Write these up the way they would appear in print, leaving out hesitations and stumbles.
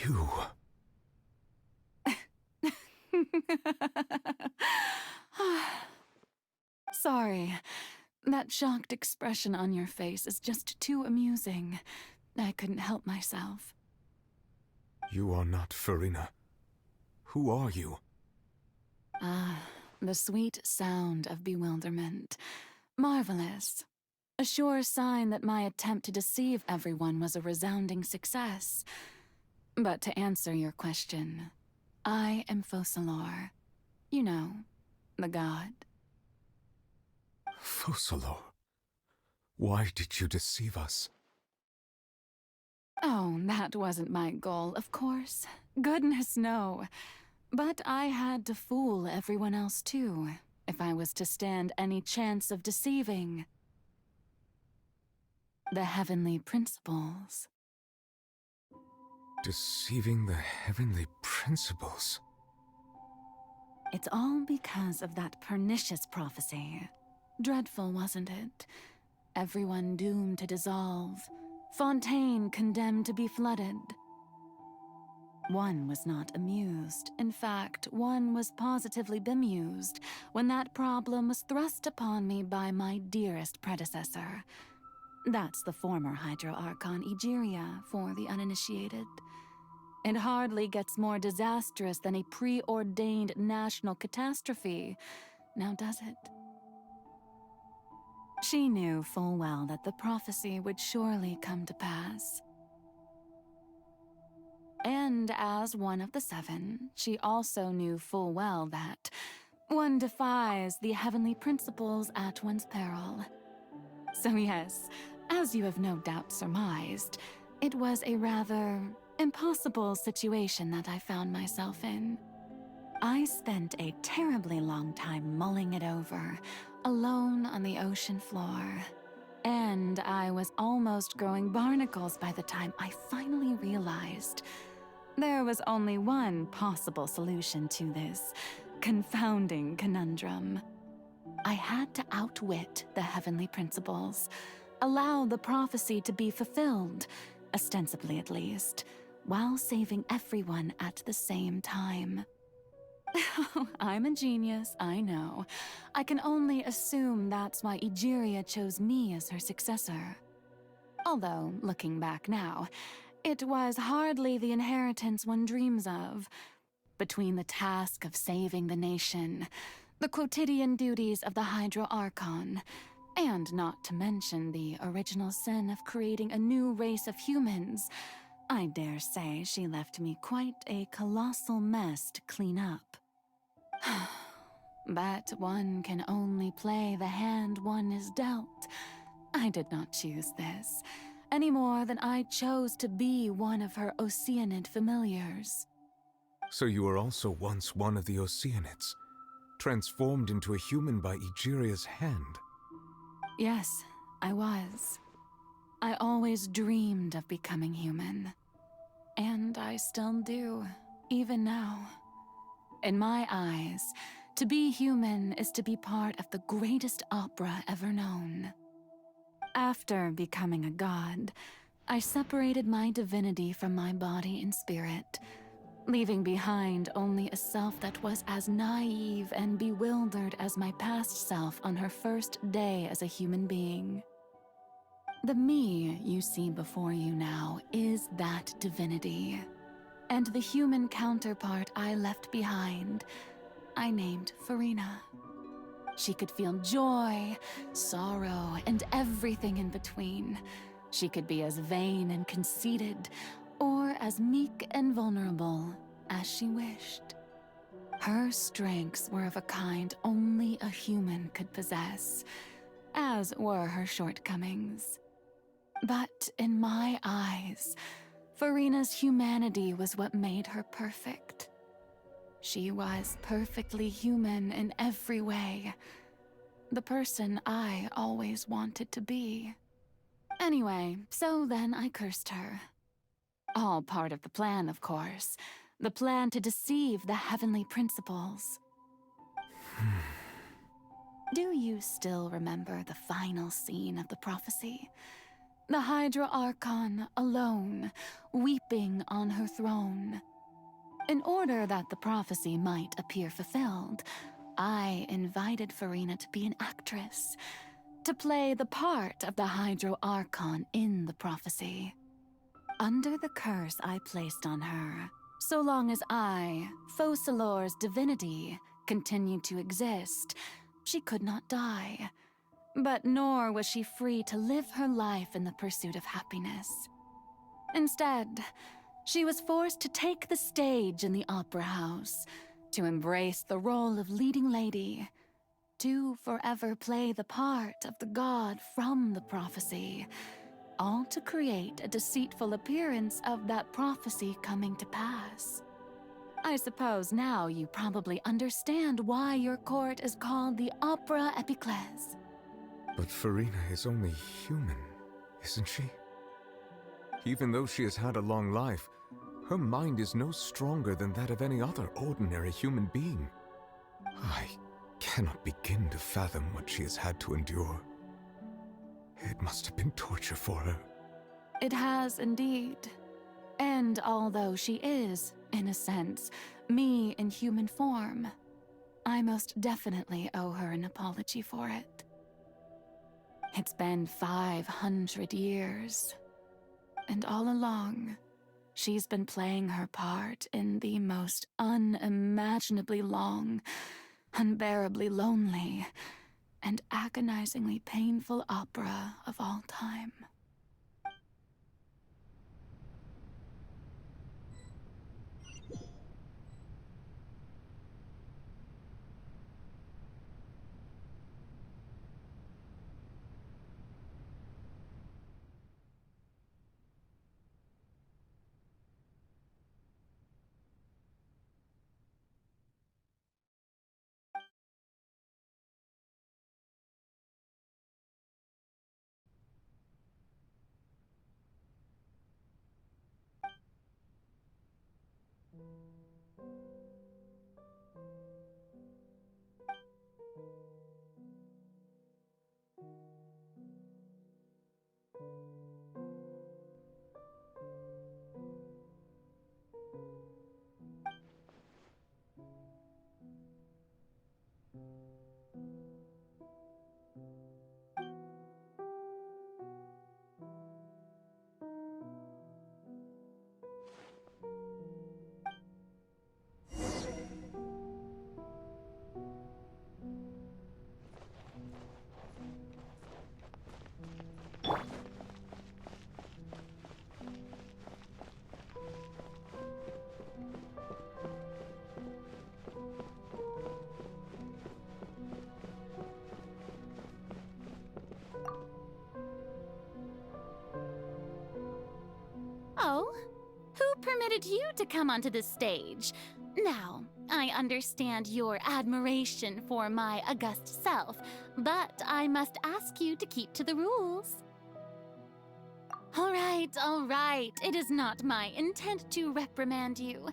You... Sorry. That shocked expression on your face is just too amusing. I couldn't help myself. You are not Farina. Who are you? The sweet sound of bewilderment. Marvelous. A sure sign that my attempt to deceive everyone was a resounding success. But to answer your question, I am Focalor. You know, the god. Focalor. Why did you deceive us? Oh, that wasn't my goal, of course. Goodness, no. But I had to fool everyone else too, if I was to stand any chance of deceiving the heavenly principles. Deceiving the heavenly principles? It's all because of that pernicious prophecy. Dreadful, wasn't it? Everyone doomed to dissolve. Fontaine condemned to be flooded. One was not amused. In fact, one was positively bemused when that problem was thrust upon me by my dearest predecessor. That's the former Hydro Archon Egeria for the uninitiated. It hardly gets more disastrous than a preordained national catastrophe, now does it? She knew full well that the prophecy would surely come to pass. And as one of the seven, she also knew full well that one defies the heavenly principles at one's peril. So yes, as you have no doubt surmised, it was a rather impossible situation that I found myself in. I spent a terribly long time mulling it over, alone on the ocean floor. And I was almost growing barnacles by the time I finally realized there was only one possible solution to this confounding conundrum. I had to outwit the heavenly principles, allow the prophecy to be fulfilled, ostensibly at least, while saving everyone at the same time. I'm a genius, I know. I can only assume that's why Egeria chose me as her successor. Although, looking back now, it was hardly the inheritance one dreams of. Between the task of saving the nation, the quotidian duties of the Hydro Archon, and not to mention the original sin of creating a new race of humans, I dare say she left me quite a colossal mess to clean up. But one can only play the hand one is dealt. I did not choose this, any more than I chose to be one of her Oceanid familiars. So you were also once one of the Oceanids, transformed into a human by Egeria's hand. Yes, I was. I always dreamed of becoming human. And I still do, even now. In my eyes, to be human is to be part of the greatest opera ever known. After becoming a god, I separated my divinity from my body and spirit, leaving behind only a self that was as naive and bewildered as my past self on her first day as a human being. The me you see before you now is that divinity, and the human counterpart I left behind, I named Farina. She could feel joy, sorrow, and everything in between. She could be as vain and conceited, or as meek and vulnerable as she wished. Her strengths were of a kind only a human could possess, as were her shortcomings. But in my eyes, Farina's humanity was what made her perfect. She was perfectly human in every way. The person I always wanted to be. Anyway, so then I cursed her. All part of the plan, of course. The plan to deceive the heavenly principles. Do you still remember the final scene of the prophecy? the Hydra Archon alone, weeping on her throne. In order that the prophecy might appear fulfilled, I invited Farina to be an actress, to play the part of the Hydro Archon in the prophecy. Under the curse I placed on her, so long as I, Focalor's divinity, continued to exist, she could not die. But nor was she free to live her life in the pursuit of happiness. Instead, she was forced to take the stage in the opera house, to embrace the role of leading lady, to forever play the part of the god from the prophecy, all to create a deceitful appearance of that prophecy coming to pass. I suppose now you probably understand why your court is called the Opera Epiclese. But Farina is only human, isn't she? Even though she has had a long life, her mind is no stronger than that of any other ordinary human being. I cannot begin to fathom what she has had to endure. It must have been torture for her. It has indeed. And although she is, in a sense, me in human form, I most definitely owe her an apology for it. It's been 500 years, and all along, she's been playing her part in the most unimaginably long, unbearably lonely, and agonizingly painful opera of all time. Oh, who permitted you to come onto the stage? Now, I understand your admiration for my august self, but I must ask you to keep to the rules. All right. It is not my intent to reprimand you.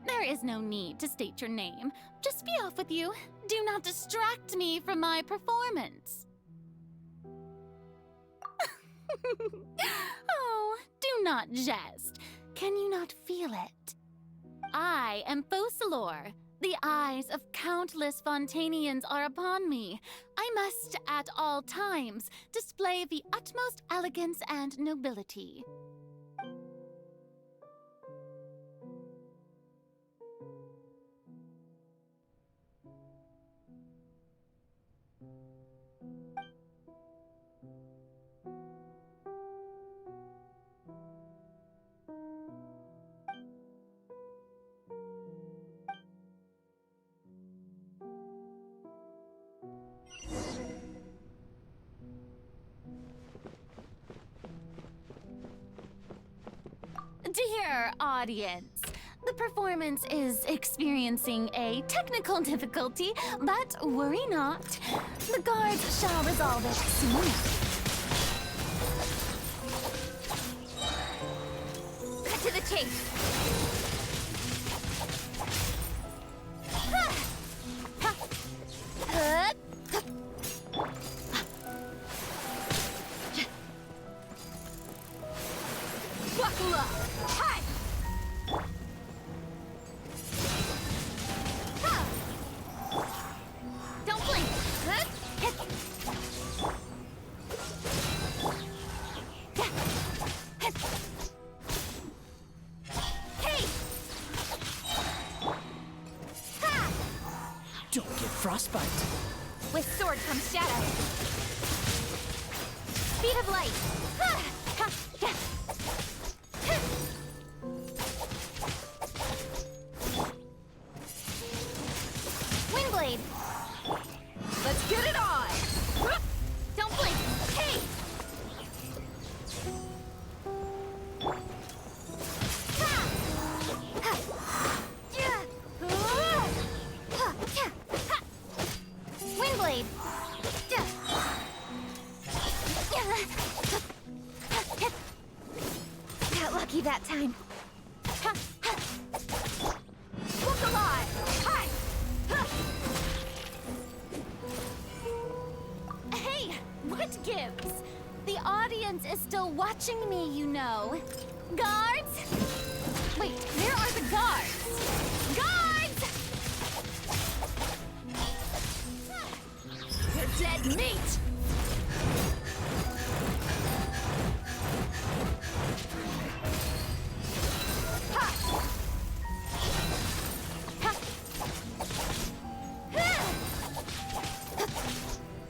There is no need to state your name. Just be off with you. Do not distract me from my performance. Oh, do not jest. Can you not feel it? I am Focalor. The eyes of countless Fontanians are upon me. I must, at all times, display the utmost elegance and nobility. Dear audience, the performance is experiencing a technical difficulty, but worry not. The guards shall resolve it soon. Cut to the chase. spite. With sword comes shadow. Speed of light. Windblade. Let's get it on! Don't blink. Hey! Windblade. Got lucky that time. Look alive! Hi! Hey, what gives? The audience is still watching me, you know. Guards? Wait, where are the guards? Guards! You're dead meat!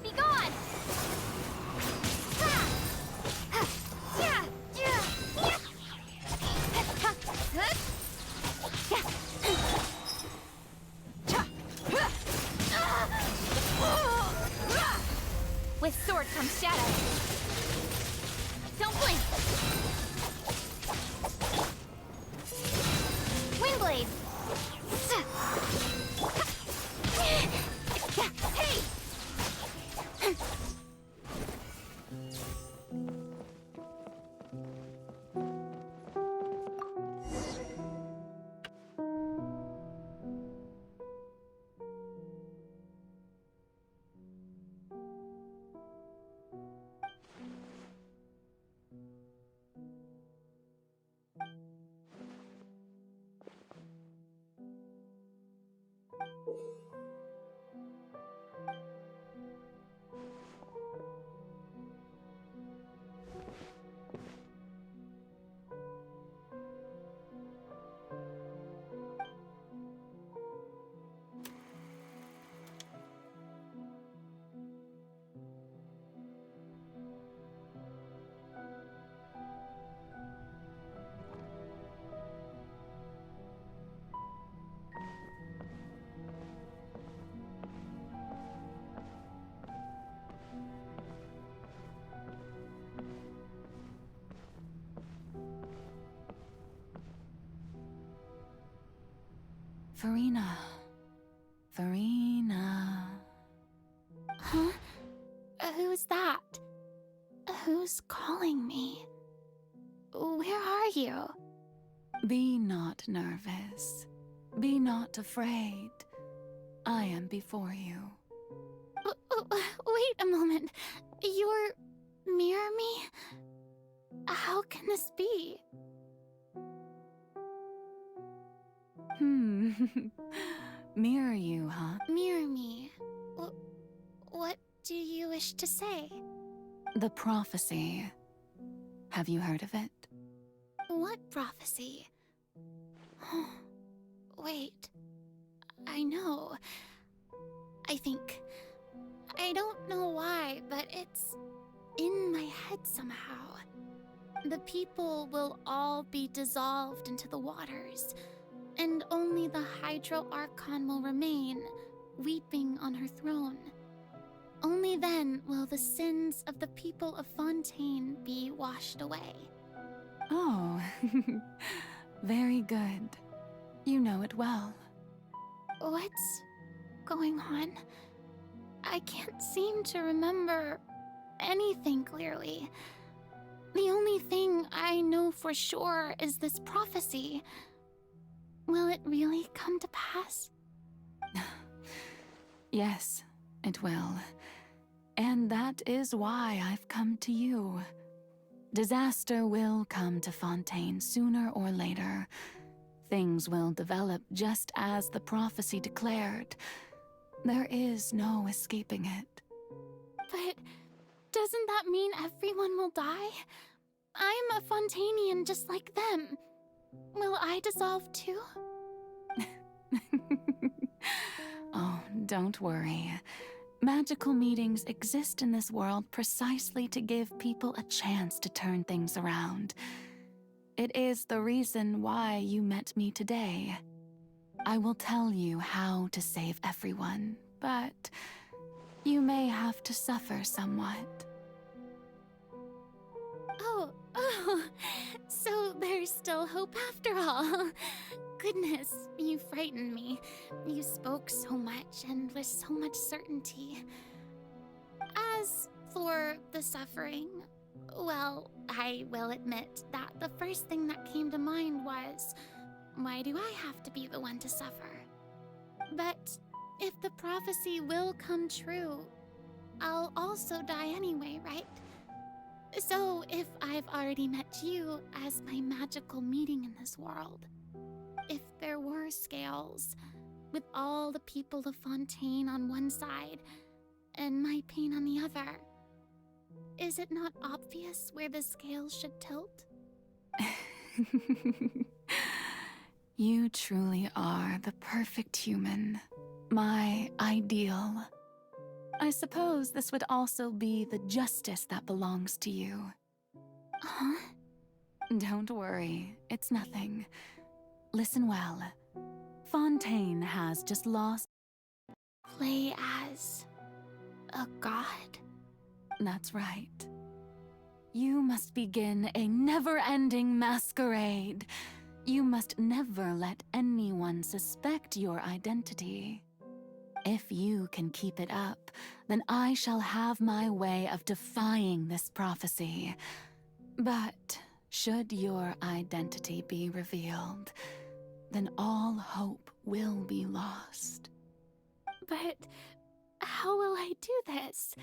Be gone! With sword comes shadow. Don't blink. Windblade. Hey! Farina. Farina. Huh? Who's that? Who's calling me? Where are you? Be not nervous. Be not afraid. I am before you. Wait a moment. You're mirror me? How can this be? Mirror you, huh? Mirror me. What do you wish to say? The prophecy. Have you heard of it? What prophecy? Wait. I know. I think. I don't know why, but it's in my head somehow. The people will all be dissolved into the waters, and only the Hydro Archon will remain, weeping on her throne. Only then will the sins of the people of Fontaine be washed away. Oh, very good. You know it well. What's going on? I can't seem to remember anything clearly. The only thing I know for sure is this prophecy. Will it really come to pass? Yes, it will. And that is why I've come to you. Disaster will come to Fontaine sooner or later. Things will develop just as the prophecy declared. There is no escaping it. But doesn't that mean everyone will die? I'm a Fontainian just like them. Will I dissolve too? Oh, Don't worry. Magical meetings exist in this world precisely to give people a chance to turn things around. It is the reason why you met me today. I will tell you how to save everyone, but you may have to suffer somewhat. Oh, so there's still hope after all. Goodness, you frightened me. You spoke so much and with so much certainty. As for the suffering, well, I will admit that the first thing that came to mind was, why do I have to be the one to suffer? But if the prophecy will come true, I'll also die anyway, right? So if I've already met you as my magical meeting in this world, if there were scales, with all the people of Fontaine on one side and my pain on the other, is it not obvious where the scales should tilt? You truly are the perfect human, my ideal. I suppose this would also be the justice that belongs to you. Huh? Don't worry, it's nothing. Listen well. Fontaine has just lost. Play as a god? That's right. You must begin a never-ending masquerade. You must never let anyone suspect your identity. If you can keep it up, then I shall have my way of defying this prophecy. But should your identity be revealed, then all hope will be lost. But how will I do this?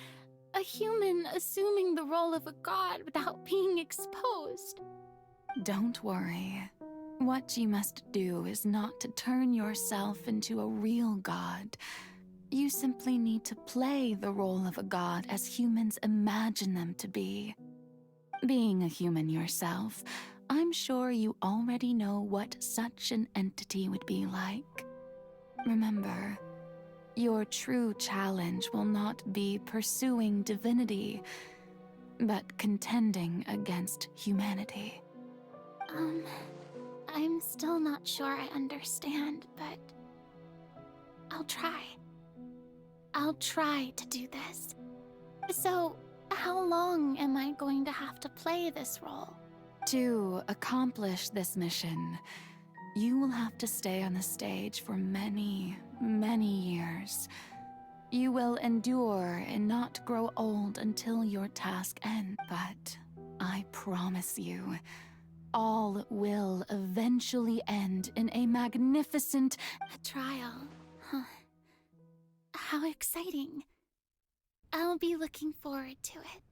A human assuming the role of a god without being exposed. Don't worry. What you must do is not to turn yourself into a real god. You simply need to play the role of a god as humans imagine them to be. Being a human yourself, I'm sure you already know what such an entity would be like. Remember, your true challenge will not be pursuing divinity, but contending against humanity. I'm still not sure I understand, but I'll try. I'll try to do this. So, how long am I going to have to play this role? To accomplish this mission, you will have to stay on the stage for many, many years. You will endure and not grow old until your task ends. But I promise you, all will eventually end in a magnificent trial. Huh. How exciting. I'll be looking forward to it.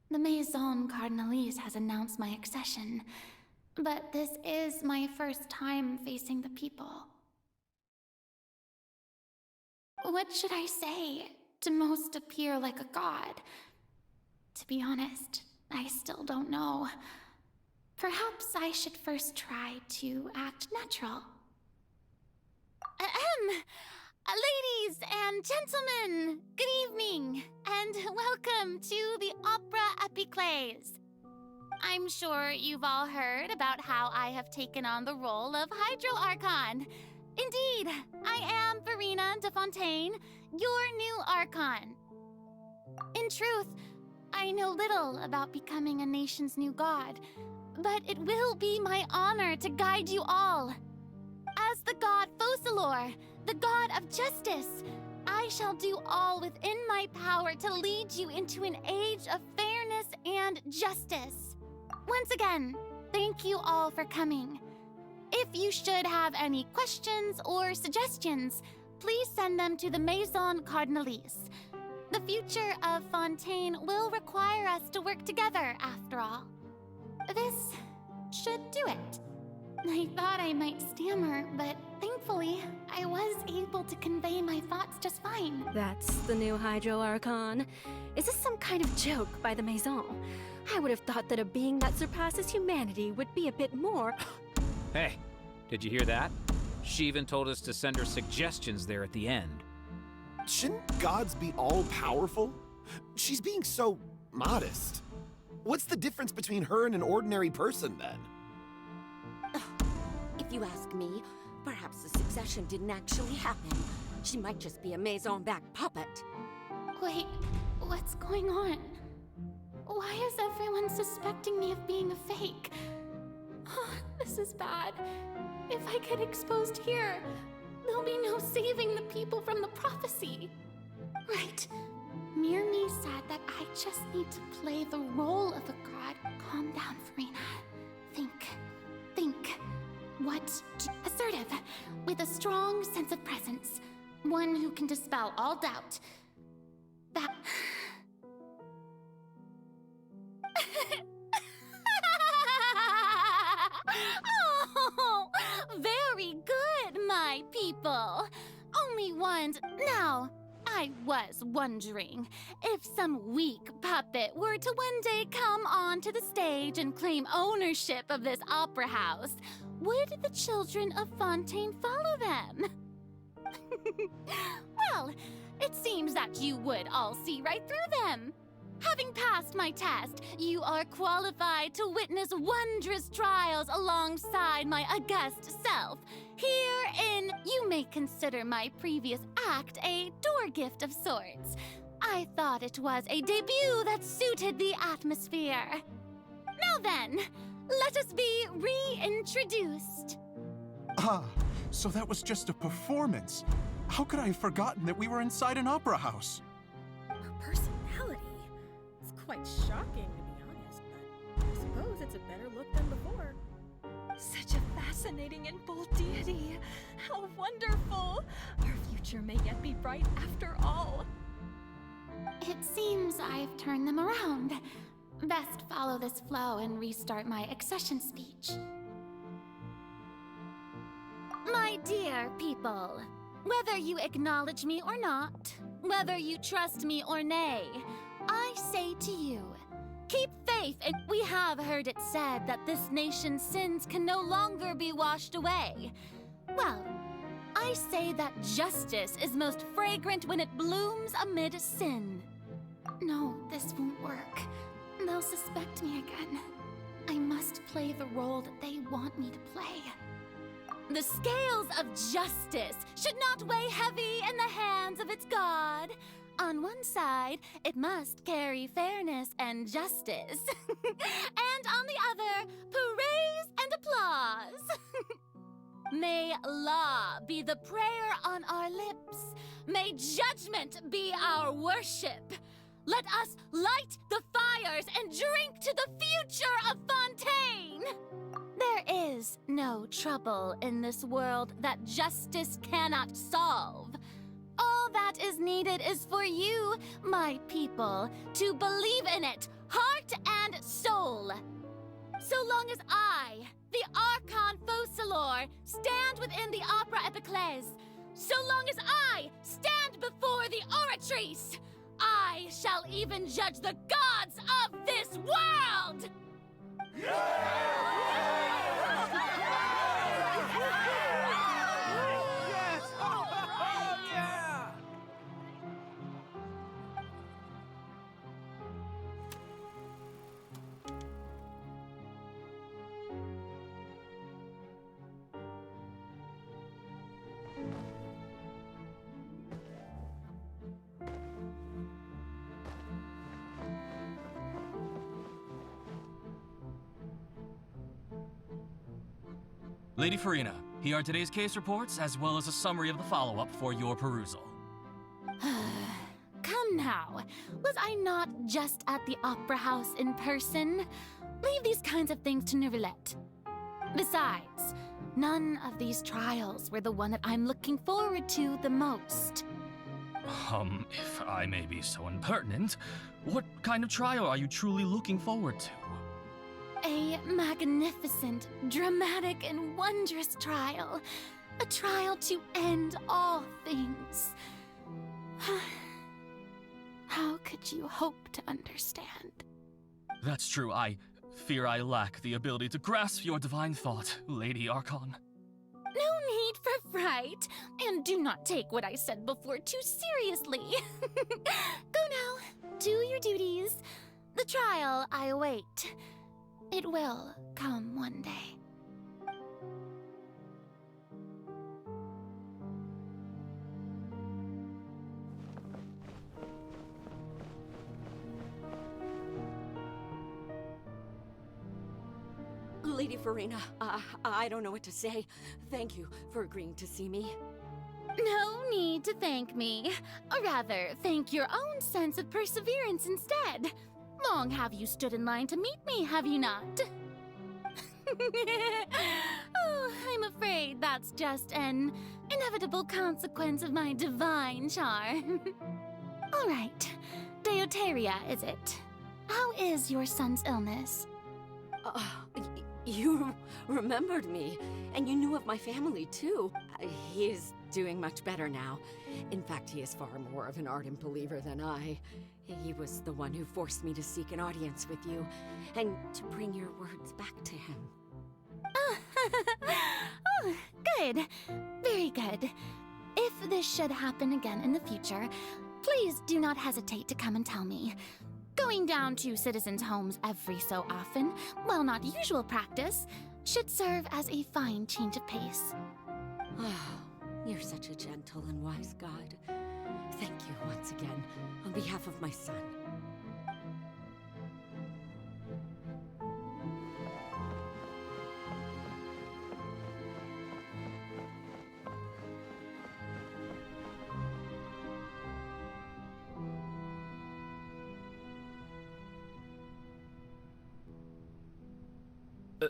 The Maison Cardinalise has announced my accession, but this is my first time facing the people. What should I say to most appear like a god? To be honest, I still don't know. Perhaps I should first try to act natural. Ladies and gentlemen, good evening, and welcome to the Opera Epiclese. I'm sure you've all heard about how I have taken on the role of Hydro Archon. Indeed, I am Verena de Fontaine, your new Archon. In truth, I know little about becoming a nation's new god, but it will be my honor to guide you all. As the god Focalor, the god of justice, I shall do all within my power to lead you into an age of fairness and justice. Once again, thank you all for coming. If you should have any questions or suggestions, please send them to the Maison Cardinalise. The future of Fontaine will require us to work together, after all. This should do it. I thought I might stammer, but thankfully, I was able to convey my thoughts just fine. That's the new Hydro Archon. Is this some kind of joke by the Maison? I would have thought that a being that surpasses humanity would be a bit more... Hey, did you hear that? She even told us to send her suggestions there at the end. Shouldn't gods be all-powerful? She's being so modest. What's the difference between her and an ordinary person, then? If you ask me, perhaps the succession didn't actually happen. She might just be a Maison-back puppet. Wait, what's going on? Why is everyone suspecting me of being a fake? Oh, this is bad. If I get exposed here, there'll be no saving the people from the prophecy. Right. Mirmi said that I just need to play the role of a god. Calm down, Farina. Think. Assertive, with a strong sense of presence. One who can dispel all doubt. That... Oh, very good, my people. Only ones. Now, I was wondering if some weak puppet were to one day come onto the stage and claim ownership of this opera house, would the children of Fontaine follow them? Well, it seems that you would all see right through them. Having passed my test, you are qualified to witness wondrous trials alongside my august self. Herein, you may consider my previous act a door gift of sorts. I thought it was a debut that suited the atmosphere. Now then, let us be reintroduced. Ah, so that was just a performance. How could I have forgotten that we were inside an opera house? Her personality. It's quite shocking, to be honest, but I suppose it's a better look than before. Such a fascinating and bold deity. How wonderful! Our future may yet be bright after all. It seems I've turned them around. Best follow this flow and restart my accession speech. My dear people, whether you acknowledge me or not, whether you trust me or nay, I say to you, keep faith, and we have heard it said that this nation's sins can no longer be washed away. Well, I say that justice is most fragrant when it blooms amid sin. No, this won't work. They'll suspect me again. I must play the role that they want me to play. The scales of justice should not weigh heavy in the hands of its god. On one side, it must carry fairness and justice. And on the other, praise and applause. May law be the prayer on our lips. May judgment be our worship. Let us light the fires and drink to the future of Fontaine. There is no trouble in this world that justice cannot solve. All that is needed is for you, my people, to believe in it, heart and soul. So long as I, the Archon Focalor, stand within the Opera Epiclese, so long as I stand before the Oratrice, I shall even judge the gods of this world! Lady Farina, here are today's case reports, as well as a summary of the follow-up for your perusal. Was I not just at the Opera House in person? Leave these kinds of things to Neuvillette. Besides, none of these trials were the one that I'm looking forward to the most. If I may be so impertinent, what kind of trial are you truly looking forward to? A magnificent, dramatic, and wondrous trial. A trial to end all things. How could you hope to understand? That's true. I fear I lack the ability to grasp your divine thought, Lady Archon. No need for fright, and do not take what I said before too seriously. Go now, do your duties. The trial I await. It will come one day. Lady Farina, I don't know what to say. Thank you for agreeing to see me. No need to thank me. Or rather, thank your own sense of perseverance instead. Long have you stood in line to meet me, have you not? Oh, I'm afraid that's just an inevitable consequence of my divine charm. All right, Deoteria, is it? How is your son's illness? You remembered me, and you knew of my family, too. He is doing much better now. In fact, he is far more of an ardent believer than I. He was the one who forced me to seek an audience with you, and to bring your words back to him. Oh, good. Very good. If this should happen again in the future, please do not hesitate to come and tell me. Going down to citizens' homes every so often, while not usual practice, should serve as a fine change of pace. You're such a gentle and wise God. Thank you once again, on behalf of my son.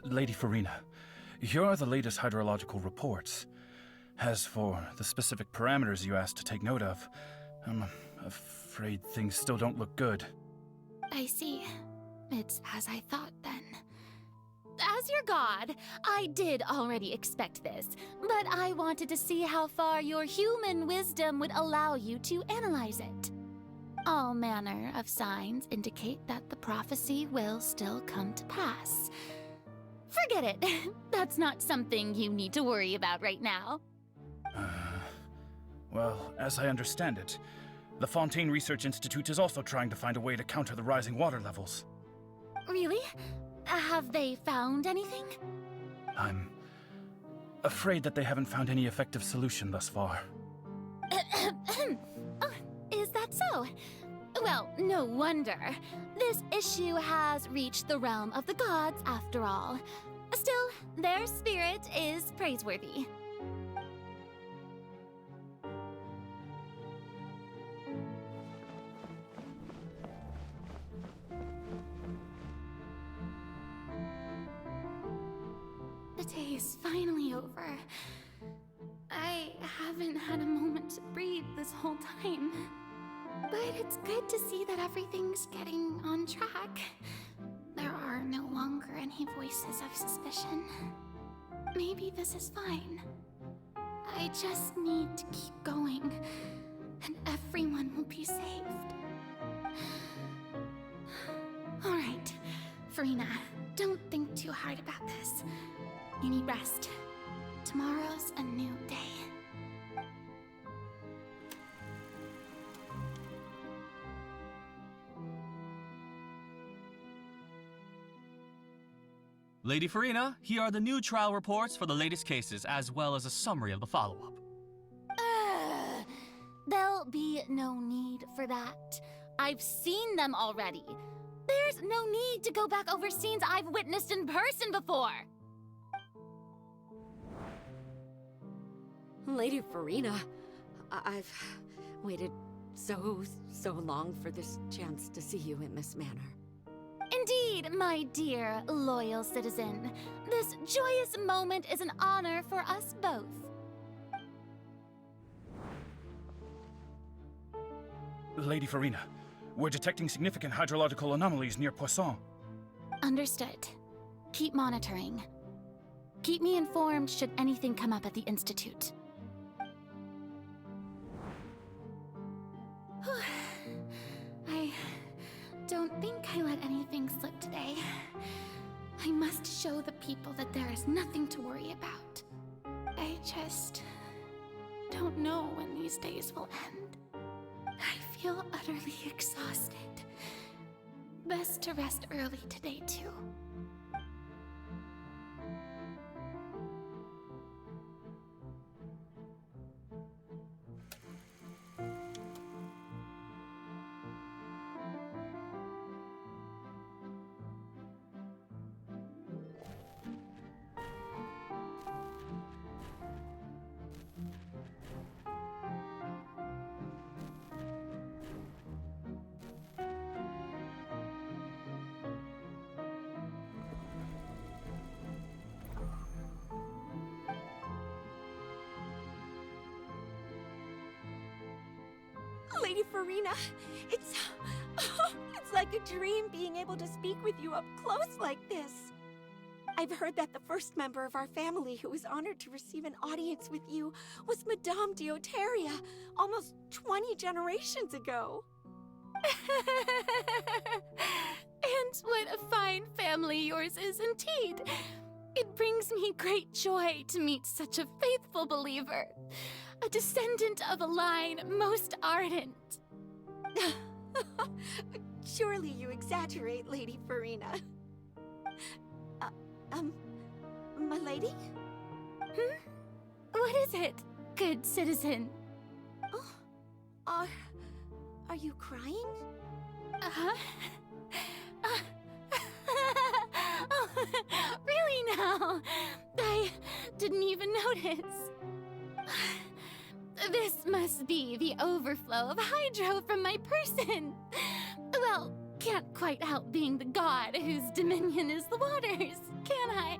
Lady Farina, here are the latest hydrological reports. As for the specific parameters you asked to take note of, I'm afraid things still don't look good. I see. It's as I thought then. As your god, I did already expect this, but I wanted to see how far your human wisdom would allow you to analyze it. All manner of signs indicate that the prophecy will still come to pass. Forget it. That's not something you need to worry about right now. Well, as I understand it, the Fontaine Research Institute is also trying to find a way to counter the rising water levels. Really? Have they found anything? I'm afraid that they haven't found any effective solution thus far. Oh, is that so? Well, no wonder. This issue has reached the realm of the gods, after all. Still, their spirit is praiseworthy. The day is finally over. I haven't had a moment to breathe this whole time. But it's good to see that everything's getting on track. There are no longer any voices of suspicion. Maybe this is fine. I just need to keep going, and everyone will be saved. All right, Farina, don't think too hard about this. You need rest. Tomorrow's a new day. Lady Farina, here are the new trial reports for the latest cases, as well as a summary of the follow-up. There'll be no need for that. I've seen them already. There's no need to go back over scenes I've witnessed in person before. Lady Farina, I've waited so long for this chance to see you in this manner. Indeed, my dear, loyal citizen. This joyous moment is an honor for us both. Lady Farina, we're detecting significant hydrological anomalies near Poisson. Understood. Keep monitoring. Keep me informed should anything come up at the Institute. I don't think I let anything slip today. I must show the people that there is nothing to worry about. I just don't know when these days will end. I feel utterly exhausted. Best to rest early today, too. Lady Farina, it's like a dream being able to speak with you up close like this. I've heard that the first member of our family who was honored to receive an audience with you was Madame Dioteria, almost 20 generations ago. And what a fine family yours is indeed. It brings me great joy to meet such a faithful believer, a descendant of a line most ardent. Surely you exaggerate, Lady Farina. My lady? What is it, good citizen? Oh, are you crying? Uh-huh. Oh, really now? I didn't even notice. This must be the overflow of hydro from my person. Well, can't quite help being the god whose dominion is the waters, can I?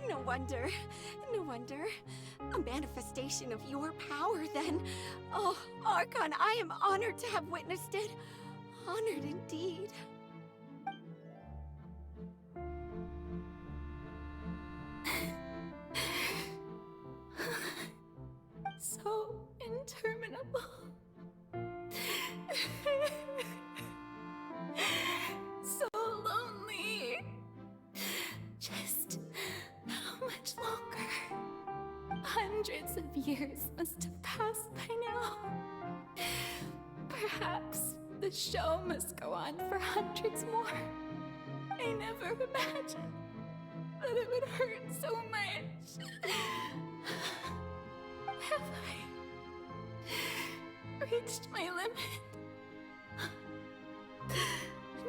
No wonder. No wonder. A manifestation of your power, then. Oh, Archon, I am honored to have witnessed it. Honored indeed. So interminable. So lonely. Just how much longer? Hundreds of years must have passed by now. Perhaps the show must go on for hundreds more. I never imagined that it would hurt so much. Have I reached my limit?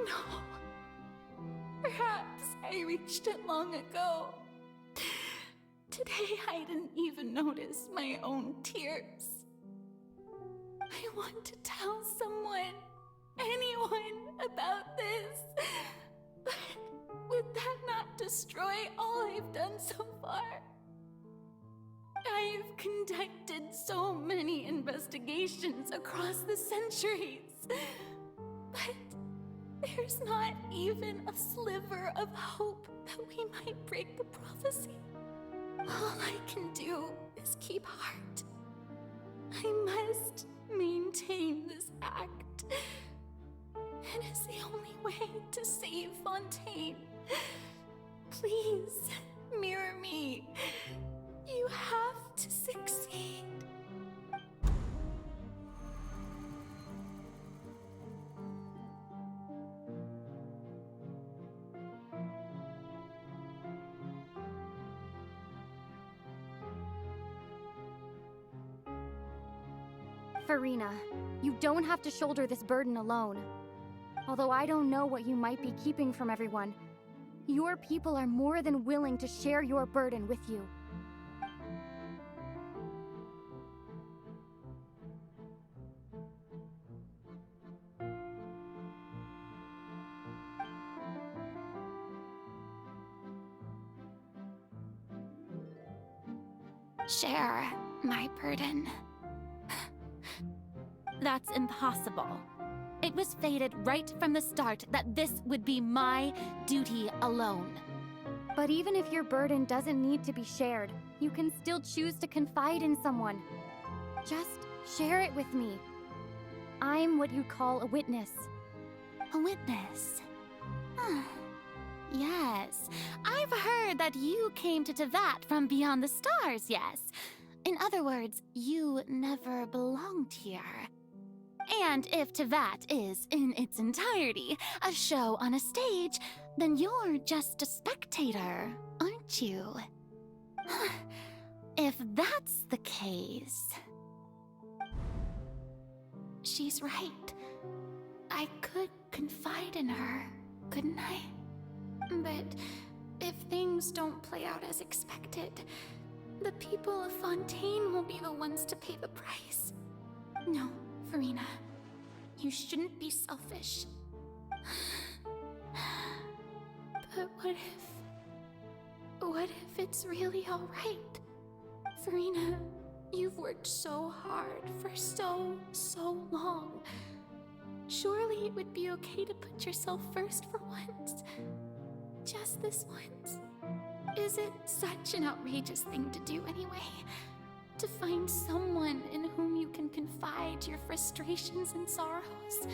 No. Perhaps I reached it long ago. Today I didn't even notice my own tears. I want to tell someone, anyone, about this. But would that not destroy all I've done so far? I've conducted so many investigations across the centuries, but there's not even a sliver of hope that we might break the prophecy. All I can do is keep heart. I must maintain this act. It is the only way to save Fontaine. Please, mirror me. You have to succeed. Farina, you don't have to shoulder this burden alone. Although I don't know what you might be keeping from everyone, your people are more than willing to share your burden with you. ' share my burden. That's impossible. It was fated right from the start that this would be my duty alone. But even if your burden doesn't need to be shared, you can still choose to confide in someone. Just share it with me. I'm what you'd call a witness. A witness? Yes, I've heard that you came to Tevat from beyond the stars, yes. In other words, you never belonged here. And if Tevat is, in its entirety, a show on a stage, then you're just a spectator, aren't you? If that's the case... She's right. I could confide in her, couldn't I? But if things don't play out as expected, the people of Fontaine will be the ones to pay the price. No, Farina, you shouldn't be selfish. But what if it's really all right? Farina, you've worked so hard for so long. Surely it would be okay to put yourself first for once. Just this once. Is it such an outrageous thing to do anyway? To find someone in whom you can confide your frustrations and sorrows?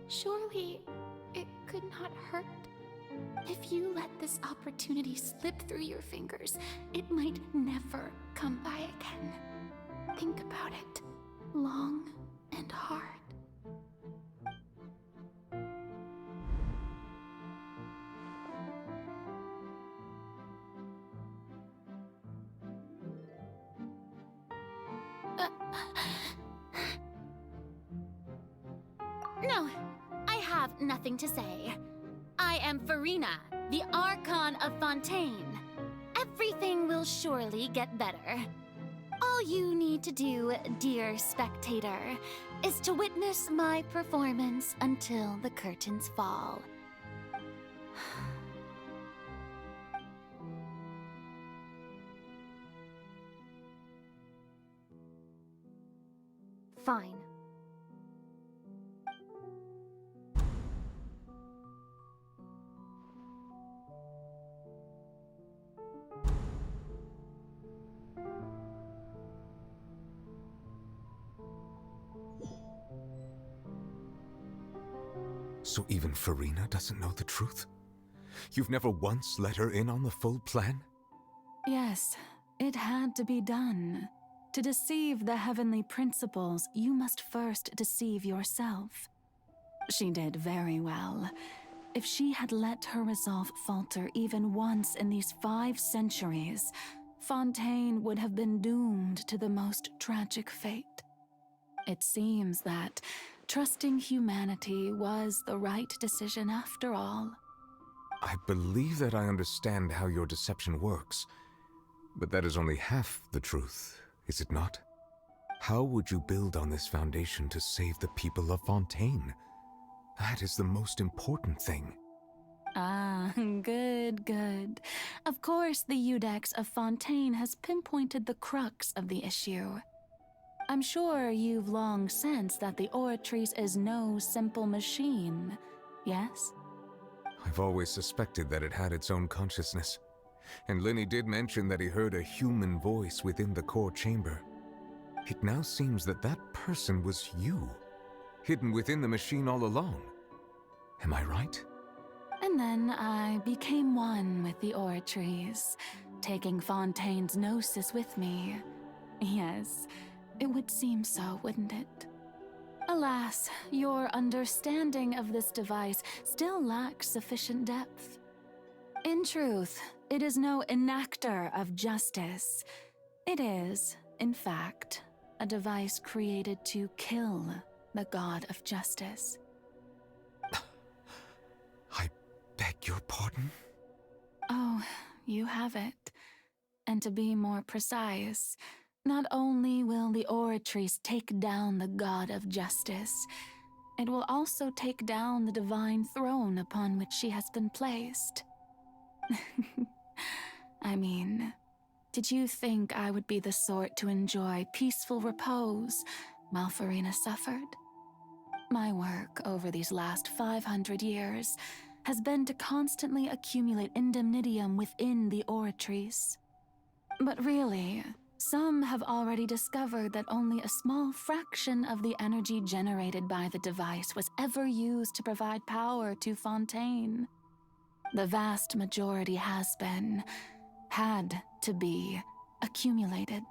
Surely it could not hurt. If you let this opportunity slip through your fingers, it might never come by again. Think about it long and hard. No, I have nothing to say. I am Farina, the Archon of Fontaine. Everything will surely get better. All you need to do, dear spectator, is to witness my performance until the curtains fall. Fine. So even Farina doesn't know the truth? You've never once let her in on the full plan? Yes, it had to be done. To deceive the heavenly principles, you must first deceive yourself. She did very well. If she had let her resolve falter even once in these 5 centuries, Fontaine would have been doomed to the most tragic fate. It seems that trusting humanity was the right decision after all. I believe that I understand how your deception works, but that is only half the truth, is it not? How would you build on this foundation to save the people of Fontaine? That is the most important thing. Ah, good. Of course, the Iudex of Fontaine has pinpointed the crux of the issue. I'm sure you've long sensed that the Oratrice is no simple machine, yes? I've always suspected that it had its own consciousness. And Lenny did mention that he heard a human voice within the core chamber. It now seems that that person was you, hidden within the machine all along. Am I right? And then I became one with the Oratrice, taking Fontaine's gnosis with me. Yes, it would seem so, wouldn't it? Alas, your understanding of this device still lacks sufficient depth. In truth, it is no enactor of justice. It is, in fact, a device created to kill the god of justice. I beg your pardon? Oh, you have it. And to be more precise, not only will the Oratrice take down the god of justice, it will also take down the divine throne upon which she has been placed. I mean, Did you think I would be the sort to enjoy peaceful repose while Farina suffered? My work over these last 500 years has been to constantly accumulate indemnitium within the oratories. But really, some have already discovered that only a small fraction of the energy generated by the device was ever used to provide power to Fontaine. The vast majority had to be accumulated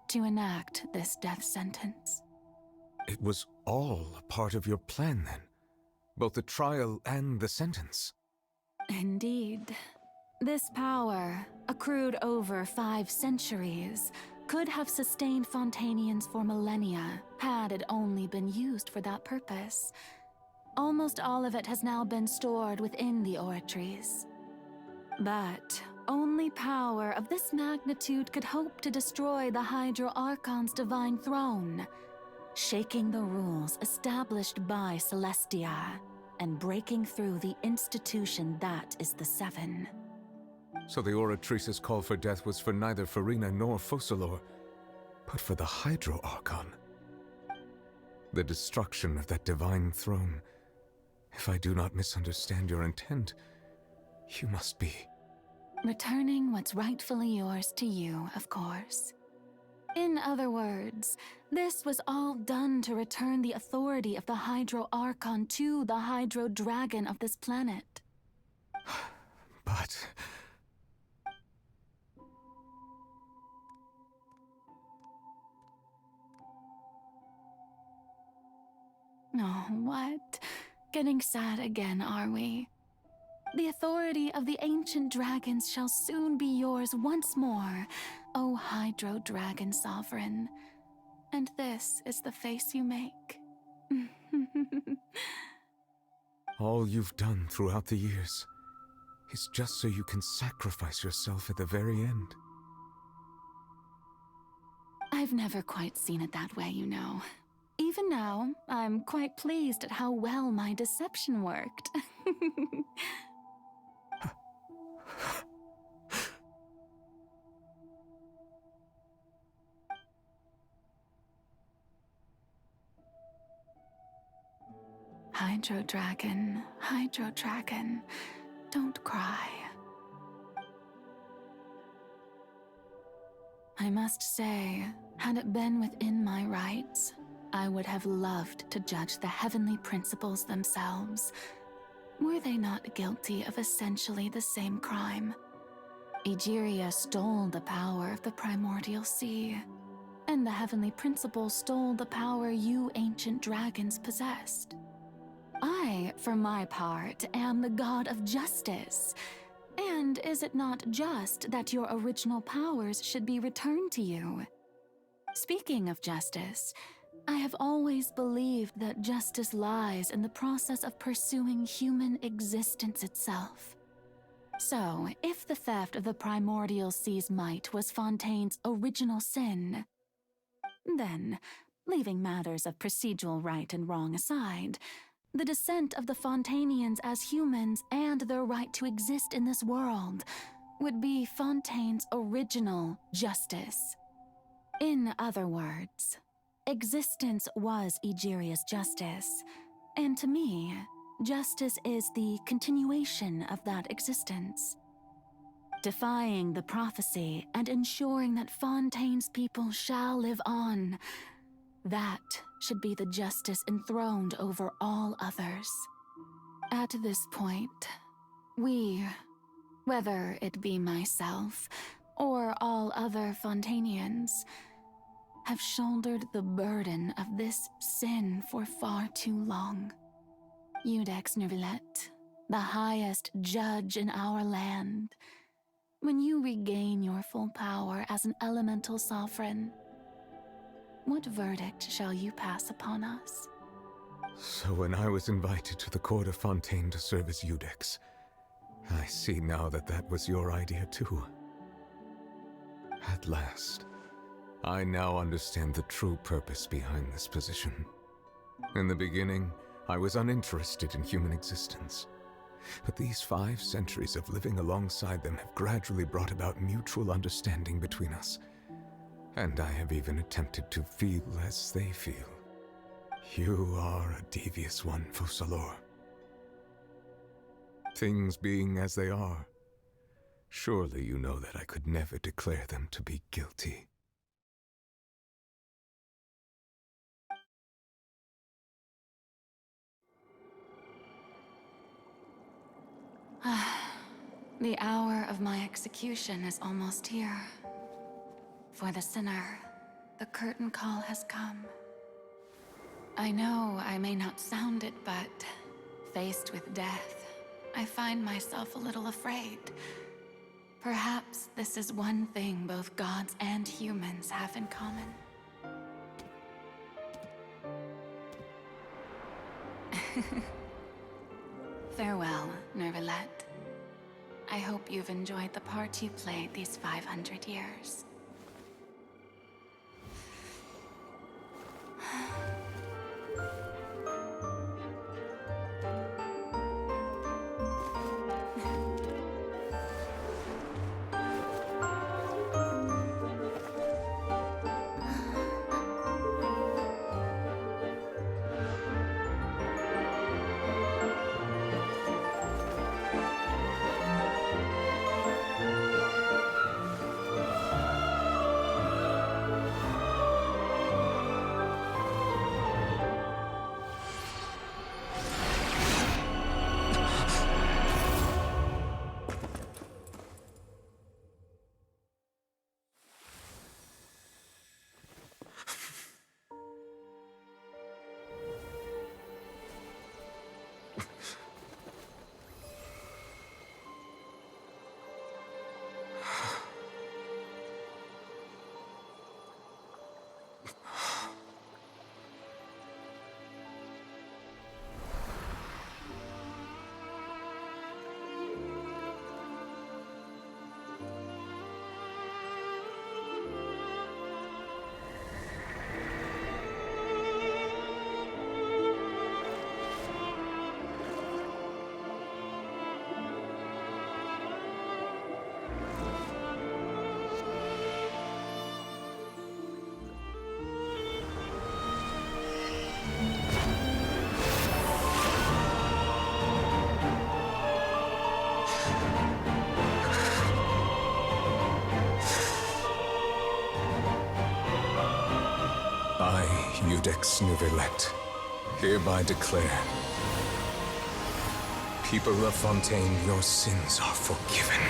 to enact this death sentence. It was all a part of your plan, then? Both the trial and the sentence? Indeed. This power, accrued over 5 centuries, could have sustained Fontainians for millennia had it only been used for that purpose. Almost all of it has now been stored within the oratories. But only power of this magnitude could hope to destroy the Hydro Archon's divine throne, shaking the rules established by Celestia and breaking through the institution that is the Seven. So the Oratrice's call for death was for neither Farina nor Focalor, but for the Hydro Archon. The destruction of that divine throne. If I do not misunderstand your intent, you must be... Returning what's rightfully yours to you, of course. In other words, this was all done to return the authority of the Hydro Archon to the Hydro Dragon of this planet. But... Oh, what? Getting sad again, are we? The authority of the ancient dragons shall soon be yours once more, O Hydro Dragon Sovereign. And this is the face you make. All you've done throughout the years is just so you can sacrifice yourself at the very end. I've never quite seen it that way, you know. Even now, I'm quite pleased at how well my deception worked. Hydro Dragon, don't cry. I must say, had it been within my rights, I would have loved to judge the heavenly principles themselves. Were they not guilty of essentially the same crime? Egeria stole the power of the primordial sea, and the heavenly principles stole the power you ancient dragons possessed. I, for my part, am the god of justice. And is it not just that your original powers should be returned to you? Speaking of justice, I have always believed that justice lies in the process of pursuing human existence itself. So, if the theft of the primordial sea's might was Fontaine's original sin, then, leaving matters of procedural right and wrong aside, the descent of the Fontainians as humans and their right to exist in this world would be Fontaine's original justice. In other words, existence was Egeria's justice, and to me, justice is the continuation of that existence. Defying the prophecy and ensuring that Fontaine's people shall live on, that should be the justice enthroned over all others. At this point, we, whether it be myself or all other Fontainians, have shouldered the burden of this sin for far too long. Iudex Nervillet, the highest judge in our land, when you regain your full power as an elemental sovereign, what verdict shall you pass upon us? So when I was invited to the court of Fontaine to serve as Iudex, I see now that that was your idea too. At last, I now understand the true purpose behind this position. In the beginning, I was uninterested in human existence. but these 5 centuries of living alongside them have gradually brought about mutual understanding between us. And I have even attempted to feel as they feel. You are a devious one, Fussalor. Things being as they are, surely you know that I could never declare them to be guilty. The hour of my execution is almost here. For the sinner, the curtain call has come. I know I may not sound it, but faced with death, I find myself a little afraid. Perhaps this is one thing both gods and humans have in common. Farewell, Nervalette. I hope you've enjoyed the part you played these 500 years. I, Iudex Nervalette, hereby declare, people of Fontaine, your sins are forgiven.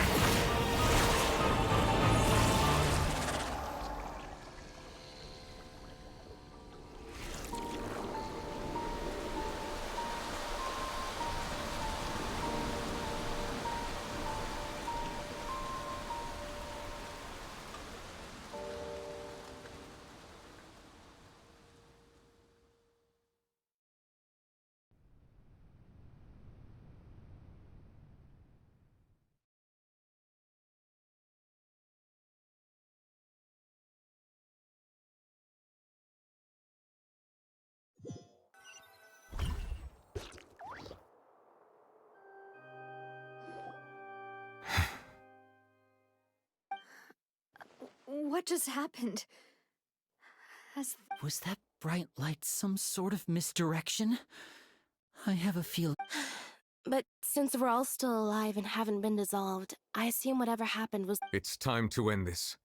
What just happened? Was that bright light some sort of misdirection? I have a feeling. But since we're all still alive and haven't been dissolved, I assume whatever happened was— It's time to end this.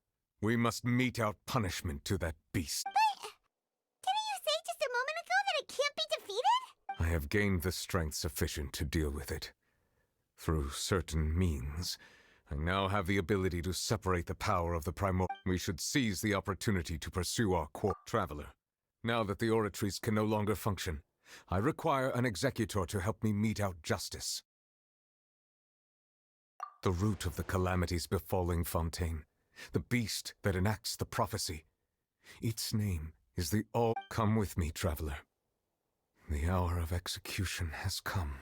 We must mete out punishment to that beast. Didn't you say just a moment ago that it can't be defeated? I have gained the strength sufficient to deal with it. Through certain means, I now have the ability to separate the power of the primordial. We should seize the opportunity to pursue our traveler. Now that the oratories can no longer function, I require an executor to help me mete out justice. The root of the calamities befalling Fontaine, the beast that enacts the prophecy. Its name is the all. Come with me, traveler. The hour of execution has come.